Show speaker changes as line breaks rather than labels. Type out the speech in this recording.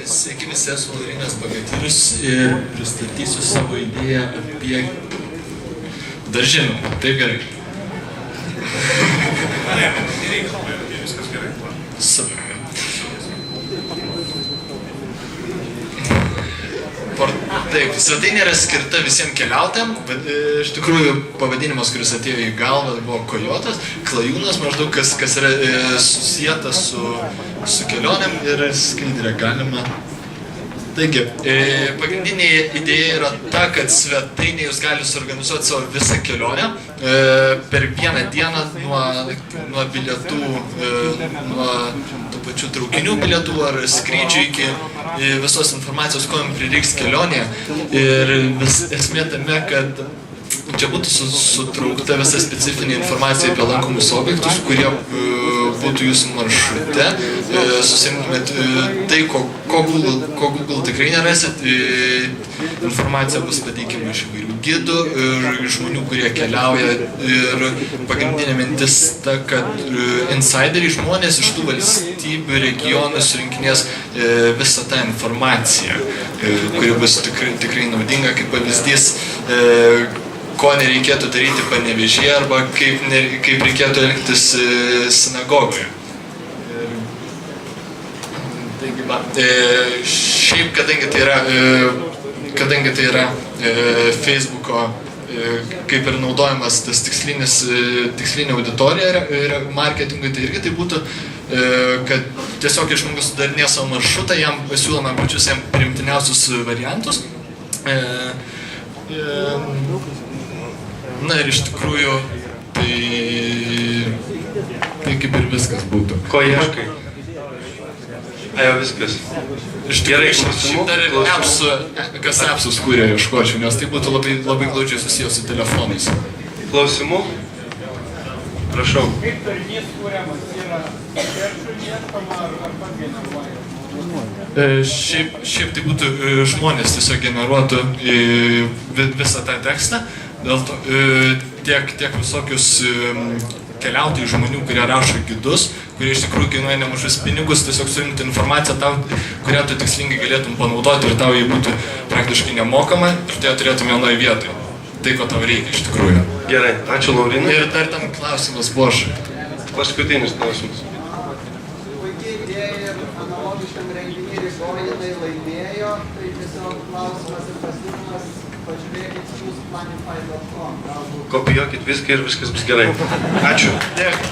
Sveiki visi, esu Laurynas Bagatyrius ir pristatysiu savo idėją apie daržinę. Taip gerai.
Viskas gerai.
Taip, svetainė yra skirta visiems keliautojams, bet iš tikrųjų pavadinimas, kuris atėjo į galvą, buvo Kojotas, klajūnas maždaug, kas yra susijęs su kelionėm ir skaidrė galima. Taigi, pagrindinė idėja yra ta, kad svetainė jūs gali suorganizuoti savo visą kelionę per vieną dieną nuo bilietų, nuo tų pačių traukinių bilietų ar skrydžių iki visos informacijos, ko jums prireiks kelionėje. Ir esmė tame, kad čia būtų sutraukta visa specifinė informacija apie lankomus objektus, kurie būtų jūsų maršrute. Susimtumėt tai, ko Google tikrai nerasit. Informacija bus pateikiama iš įvairių gidų ir žmonių, kurie keliauja. Ir pagrindinė mintis ta, kad insideriai žmonės iš tų valstybių, regionų surinkinės visą tą informaciją, kuri bus tikrai naudinga, kaip pavyzdys, ko nereikėtų daryti Panevėžyje arba kaip reikėtų elgtis sinagogoje. Taigi, šiaip, kadangi tai yra Facebooko kaip ir naudojamas tas tikslinė auditorija marketingui, tai irgi tai būtų, kad tiesiog žmogus sudarinė savo maršrutą, jam pasiūlome pačius jam priimtiniausius variantus. Na ir iš tikrųjų, tai kaip ir viskas būtų.
Ko ieškai? Ajo, viskas.
Gerai, šiaip dar ir kas appsus kūrė ieškočiau, nes tai būtų labai glaudžiai susijęs su telefonais.
Klausimų? Prašau.
Kaip turinys kūriamas yra peršų ieškoma ar pats generuoja?
Šiaip tai būtų žmonės tiesiog generuotų visą tą tekstą. Dėl to tiek visokius keliautojų žmonių, kurie rašo gidus, kurie iš tikrųjų kainuoja nemažus pinigus, tiesiog surinkti informaciją tau, kurią tu tikslingai galėtum panaudoti ir tau jį būtų praktiškai nemokama ir tai turėtum vienoje vietoje. Tai, ko tau reikia iš tikrųjų.
Gerai, ačiū Laurynai.
Ir dar tam klausimas Bošai.
Paskutinis klausimas.
Puikiai idėja ir analogiškam renginiui Rygovinai laimėjo, tai tiesiog klausimas ir pasiūlymas, pažiūrėkit newsplanify.com.
Kopijuokit viską ir viskas bus gerai. Ačiū.
Dėkui.